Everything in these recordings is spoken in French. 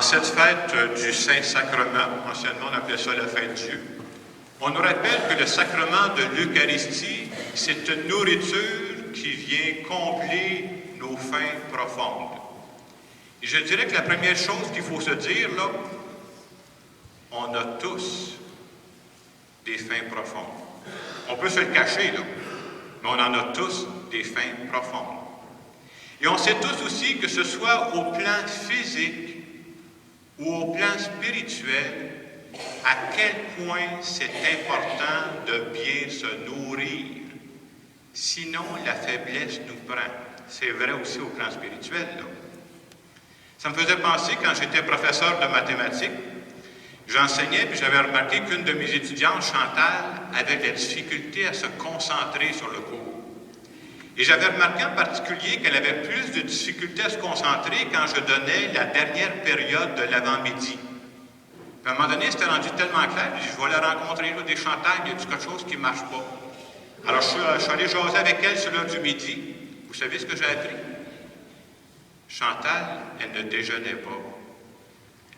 cette fête du Saint-Sacrement, anciennement on appelait ça la fête Dieu, on nous rappelle que le sacrement de l'Eucharistie, c'est une nourriture qui vient combler nos faims profondes. Et je dirais que la première chose qu'il faut se dire, là, on a tous des faims profondes. On peut se le cacher, là, mais on en a tous des faims profondes. Et on sait tous aussi que ce soit au plan physique ou au plan spirituel, à quel point c'est important de bien se nourrir. Sinon, la faiblesse nous prend. C'est vrai aussi au plan spirituel, là. Ça me faisait penser, quand j'étais professeur de mathématiques, j'enseignais, puis j'avais remarqué qu'une de mes étudiantes, Chantal, avait de la difficulté à se concentrer sur le cours. Et j'avais remarqué en particulier qu'elle avait plus de difficulté à se concentrer quand je donnais la dernière période de l'avant-midi. Puis à un moment donné, c'était rendu tellement clair, je vais la rencontrer, là, des Chantal, il y a quelque chose qui ne marche pas. Alors je suis allé jaser avec elle sur l'heure du midi. Vous savez ce que j'ai appris? Chantal, elle ne déjeunait pas.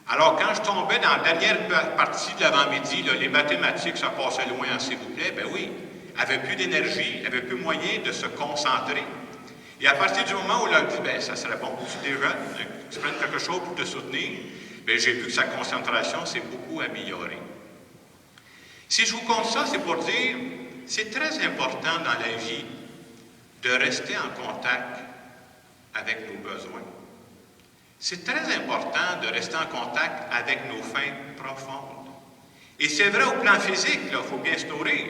Alors, quand je tombais dans la dernière partie de l'avant-midi, les mathématiques, ça passait loin, s'il vous plaît, ben oui, elle n'avait plus d'énergie, elle n'avait plus moyen de se concentrer. Et à partir du moment où elle a dit, ben ça serait bon, tu déjeunes, tu prennes quelque chose pour te soutenir, ben j'ai vu que sa concentration s'est beaucoup améliorée. Si je vous compte ça, c'est pour dire, c'est très important dans la vie de rester en contact avec nos besoins. C'est très important de rester en contact avec nos faims profondes. Et c'est vrai au plan physique, il faut bien se nourrir,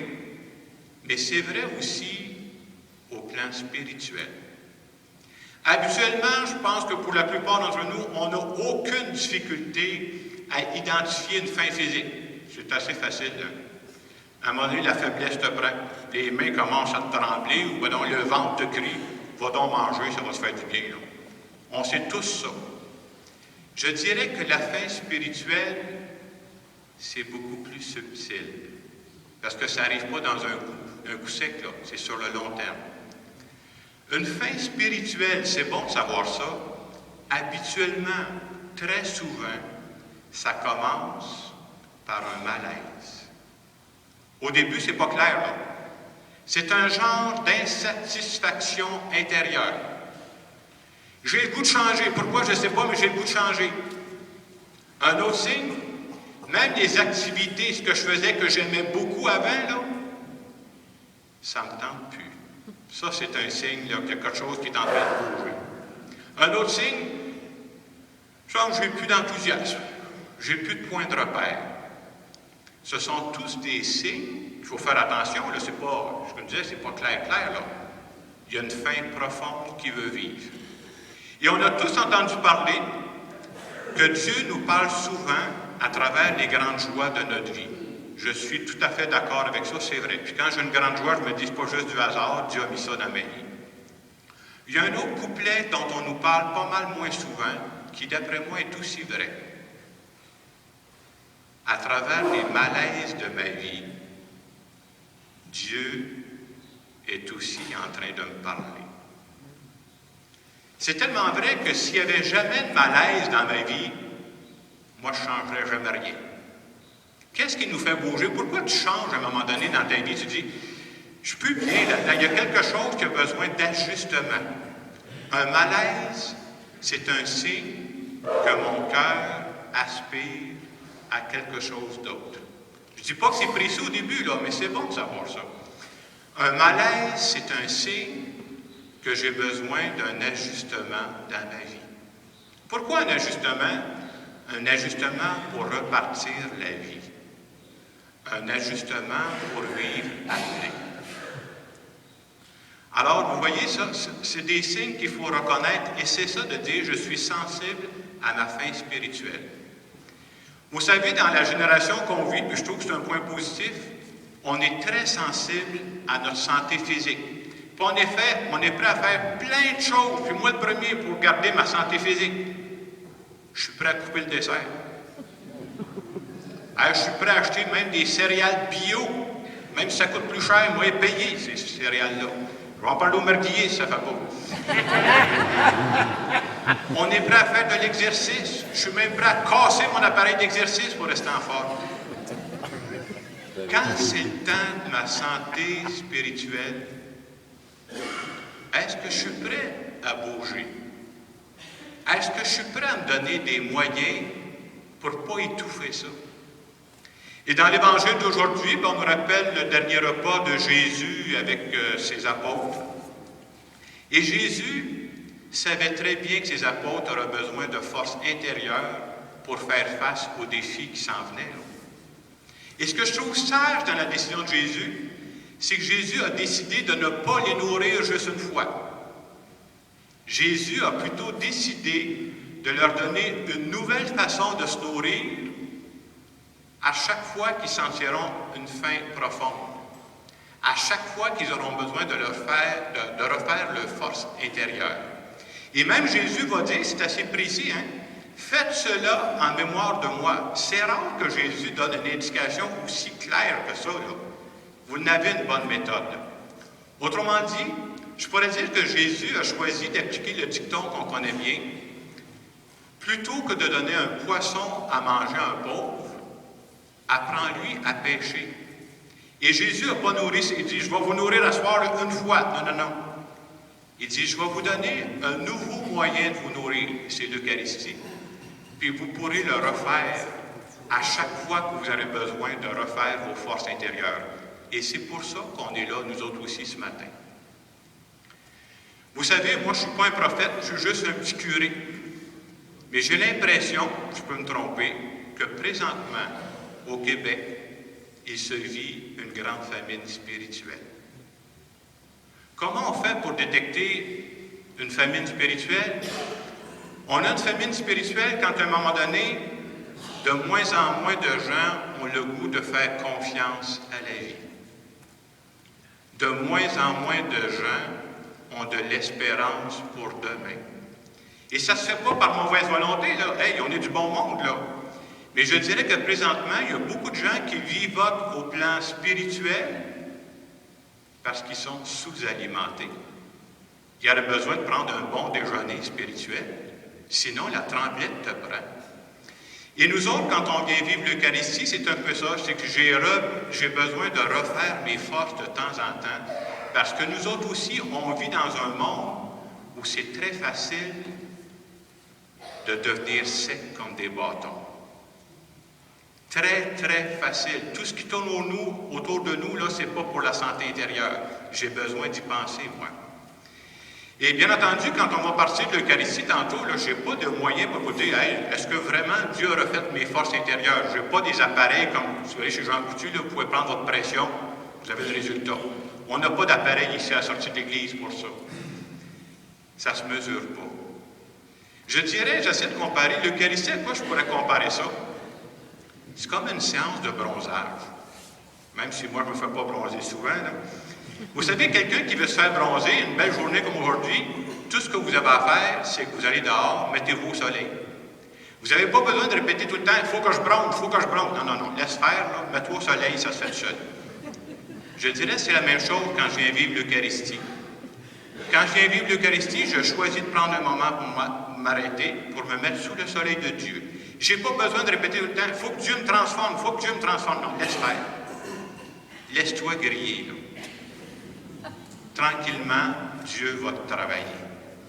mais c'est vrai aussi au plan spirituel. Habituellement, je pense que pour la plupart d'entre nous, on n'a aucune difficulté à identifier une faim physique. C'est assez facile. À un moment donné, la faiblesse te prend. Les mains commencent à te trembler, ou ben non, le ventre te crie, va donc manger, ça va te faire du bien. Là. On sait tous ça. Je dirais que la faim spirituelle, c'est beaucoup plus subtil. Parce que ça n'arrive pas dans un coup sec, là. C'est sur le long terme. Une faim spirituelle, c'est bon de savoir ça. Habituellement, très souvent, ça commence par un malaise. Au début, c'est pas clair, là. C'est un genre d'insatisfaction intérieure. J'ai le goût de changer. Pourquoi? Je ne sais pas, mais j'ai le goût de changer. Un autre signe, même les activités, ce que je faisais que j'aimais beaucoup avant, là, ça ne me tente plus. Ça, c'est un signe là, qu'il y a quelque chose qui est en train de bouger. Un autre signe, genre, je n'ai plus d'enthousiasme. J'ai plus de point de repère. Ce sont tous des signes. Il faut faire attention, là, c'est pas, je me disais, c'est pas clair, là. Il y a une faim profonde qui veut vivre. Et on a tous entendu parler que Dieu nous parle souvent à travers les grandes joies de notre vie. Je suis tout à fait d'accord avec ça, c'est vrai. Puis quand j'ai une grande joie, je me dis, c'est pas juste du hasard, Dieu a mis ça dans ma vie. Il y a un autre couplet dont on nous parle pas mal moins souvent, qui d'après moi est aussi vrai. À travers les malaises de ma vie, Dieu est aussi en train de me parler. C'est tellement vrai que s'il n'y avait jamais de malaise dans ma vie, moi, je ne changerais jamais rien. Qu'est-ce qui nous fait bouger? Pourquoi tu changes à un moment donné dans ta vie? Tu dis, je suis plus bien là. Il y a quelque chose qui a besoin d'ajustement. Un malaise, c'est un signe que mon cœur aspire à quelque chose d'autre. Je ne dis pas que c'est précis au début, là, mais c'est bon de savoir ça. Un malaise, c'est un signe que j'ai besoin d'un ajustement dans ma vie. Pourquoi un ajustement? Un ajustement pour repartir la vie. Un ajustement pour vivre après. Alors, vous voyez, ça, c'est des signes qu'il faut reconnaître, et c'est ça de dire, je suis sensible à ma faim spirituelle. Vous savez, dans la génération qu'on vit, puis je trouve que c'est un point positif, on est très sensible à notre santé physique. Puis en effet, on est prêt à faire plein de choses, puis moi le premier, pour garder ma santé physique. Je suis prêt à couper le dessert. Je suis prêt à acheter même des céréales bio, même si ça coûte plus cher, moi, payer ces céréales-là. Je vais en parler au marguillier, si ça ne fait pas. On est prêt à faire de l'exercice. Je suis même prêt à casser mon appareil d'exercice pour rester en forme. Quand c'est le temps de ma santé spirituelle, est-ce que je suis prêt à bouger? Est-ce que je suis prêt à me donner des moyens pour ne pas étouffer ça? Et dans l'Évangile d'aujourd'hui, on nous rappelle le dernier repas de Jésus avec ses apôtres. Et Jésus savait très bien que ses apôtres auraient besoin de force intérieure pour faire face aux défis qui s'en venaient. Et ce que je trouve sage dans la décision de Jésus, c'est que Jésus a décidé de ne pas les nourrir juste une fois. Jésus a plutôt décidé de leur donner une nouvelle façon de se nourrir à chaque fois qu'ils sentiront une faim profonde, à chaque fois qu'ils auront besoin de refaire leur force intérieure. Et même Jésus va dire, c'est assez précis, faites cela en mémoire de moi. C'est rare que Jésus donne une indication aussi claire que ça. Là. Vous n'avez une bonne méthode. Autrement dit, je pourrais dire que Jésus a choisi d'appliquer le dicton qu'on connaît bien. Plutôt que de donner un poisson à manger à un pauvre, apprends-lui à pêcher. Et Jésus n'a pas nourri, il dit, je vais vous nourrir à ce soir une fois. Non. Il dit, je vais vous donner un nouveau moyen de vous nourrir, c'est l'Eucharistie. Puis vous pourrez le refaire à chaque fois que vous aurez besoin de refaire vos forces intérieures. Et c'est pour ça qu'on est là, nous autres aussi, ce matin. Vous savez, moi, je ne suis pas un prophète, je suis juste un petit curé. Mais j'ai l'impression, je peux me tromper, que présentement, au Québec, il se vit une grande famine spirituelle. Comment on fait pour détecter une famine spirituelle? On a une famine spirituelle quand, à un moment donné, de moins en moins de gens ont le goût de faire confiance à la vie. De moins en moins de gens ont de l'espérance pour demain. Et ça ne se fait pas par mauvaise volonté, là. Hey, on est du bon monde, là. Mais je dirais que présentement, il y a beaucoup de gens qui vivent au plan spirituel parce qu'ils sont sous-alimentés. Il y aurait besoin de prendre un bon déjeuner spirituel, sinon la tremblette te prend. Et nous autres, quand on vient vivre l'Eucharistie, c'est un peu ça, c'est que j'ai besoin de refaire mes forces de temps en temps, parce que nous autres aussi, on vit dans un monde où c'est très facile de devenir sec comme des bâtons. Très, très facile. Tout ce qui tourne autour de nous, là, c'est pas pour la santé intérieure. J'ai besoin d'y penser, moi. Et bien entendu, quand on va partir de l'Eucharistie tantôt, je n'ai pas de moyens pour vous dire, hey, est-ce que vraiment Dieu a refait mes forces intérieures? Je n'ai pas des appareils comme, vous voyez, chez Jean Coutu, là, vous pouvez prendre votre pression, vous avez le résultat. On n'a pas d'appareil ici à la sortie de l'Église pour ça. Ça ne se mesure pas. Je dirais, j'essaie de comparer l'Eucharistie, à quoi je pourrais comparer ça? C'est comme une séance de bronzage. Même si moi, je ne me fais pas bronzer souvent. Là. Vous savez, quelqu'un qui veut se faire bronzer, une belle journée comme aujourd'hui, tout ce que vous avez à faire, c'est que vous allez dehors, mettez-vous au soleil. Vous n'avez pas besoin de répéter tout le temps, il faut que je bronze, il faut que je bronze. Non, laisse faire, mets-toi au soleil, ça se fait tout seul. Je dirais que c'est la même chose quand je viens vivre l'Eucharistie. Quand je viens vivre l'Eucharistie, je choisis de prendre un moment pour m'arrêter, pour me mettre sous le soleil de Dieu. Je n'ai pas besoin de répéter tout le temps, il faut que Dieu me transforme, il faut que Dieu me transforme. Non, laisse faire. Laisse-toi griller, là. Tranquillement, Dieu va te travailler.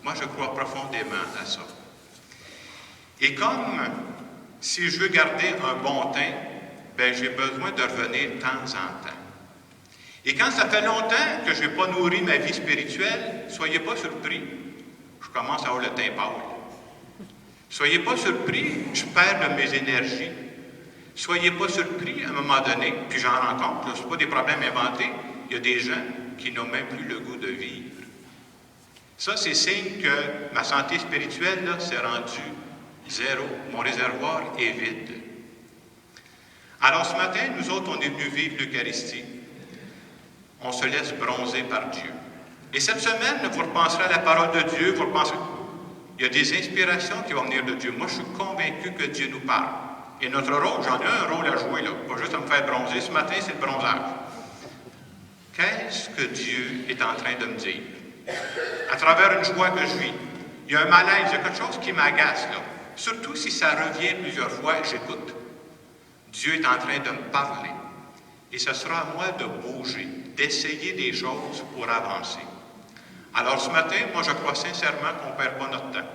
Moi, je crois profondément à ça. Et comme si je veux garder un bon teint, ben j'ai besoin de revenir de temps en temps. Et quand ça fait longtemps que je n'ai pas nourri ma vie spirituelle, soyez pas surpris, je commence à avoir le teint pâle. Soyez pas surpris, je perds de mes énergies. Soyez pas surpris, à un moment donné, puis j'en rencontre, ce n'est pas des problèmes inventés, il y a des gens qui n'ont même plus le goût de vivre. Ça, c'est signe que ma santé spirituelle, là, s'est rendue zéro. Mon réservoir est vide. Alors, ce matin, nous autres, on est venus vivre l'Eucharistie. On se laisse bronzer par Dieu. Et cette semaine, vous repenserez à la parole de Dieu, vous repenserez... Il y a des inspirations qui vont venir de Dieu. Moi, je suis convaincu que Dieu nous parle. Et notre rôle, j'en ai un rôle à jouer, là. Pas juste à me faire bronzer. Ce matin, c'est le bronzage. Qu'est-ce que Dieu est en train de me dire? À travers une joie que je vis, Il y a un malaise, il y a quelque chose qui m'agace, là. Surtout si ça revient plusieurs fois, j'écoute. Dieu est en train de me parler. Et ce sera à moi de bouger, d'essayer des choses pour avancer. Alors ce matin, moi je crois sincèrement qu'on ne perd pas notre temps.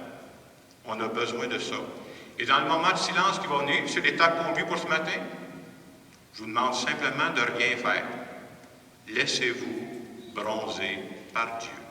On a besoin de ça. Et dans le moment de silence qui va venir, c'est l'étape conduite pour ce matin, je vous demande simplement de rien faire. Laissez-vous bronzer par Dieu.